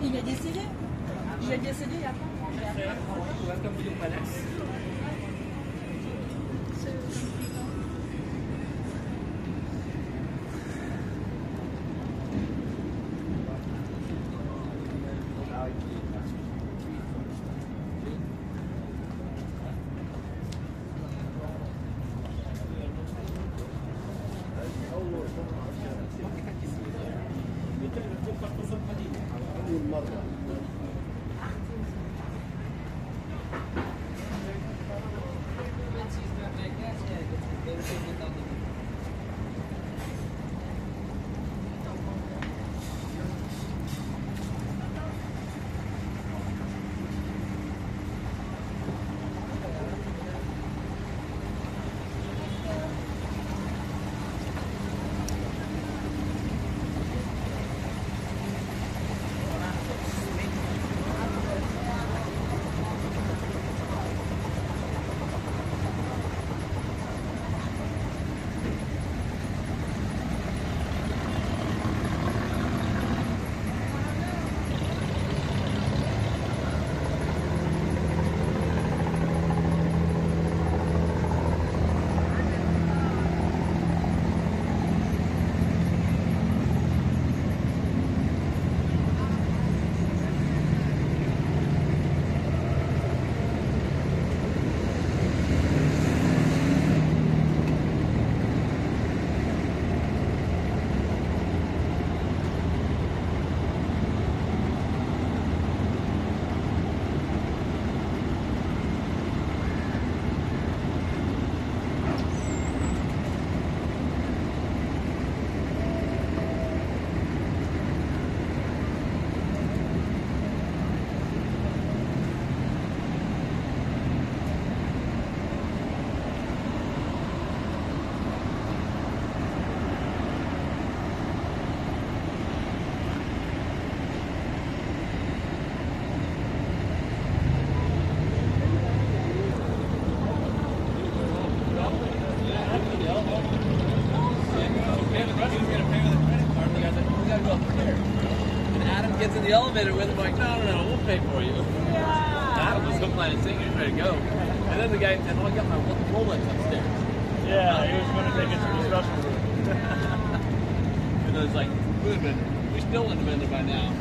Il est décédé. Il est décédé il y a pas Welcome to the palace. Gets in the elevator with him, like, no, we'll pay for you. Yeah. Adam was hook, line, and sinker, he was ready to go. And then the guy said, oh, I got my Rolex upstairs. Yeah, he was going to take it to the special room. And it was like, we still wouldn't have been there by now.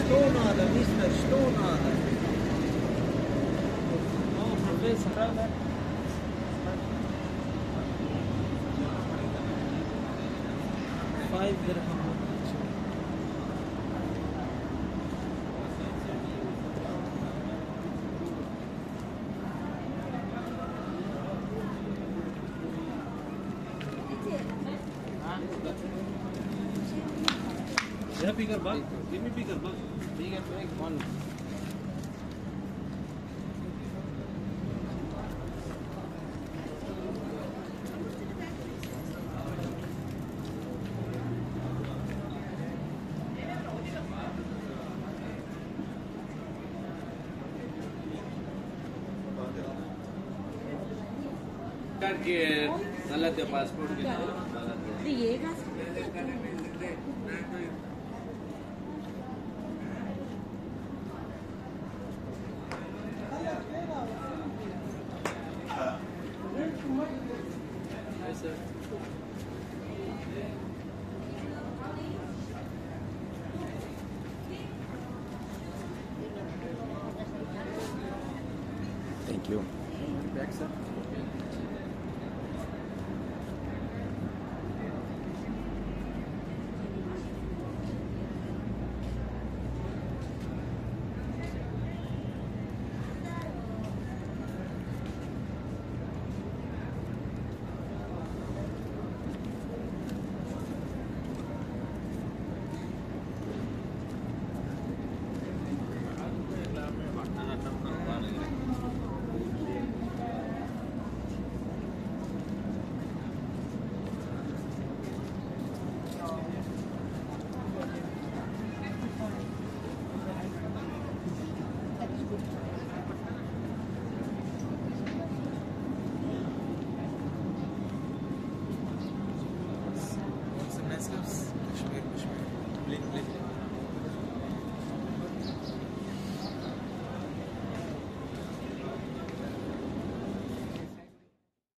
Что надо, мистер, что надо? Oh, professor, правда? Five dirham. Yeah, bigger bug. Give me bigger bug. Bigger, big one. Que dale tu passport que ¿Te llegas? Hi, sir. Thank you. Back, sir.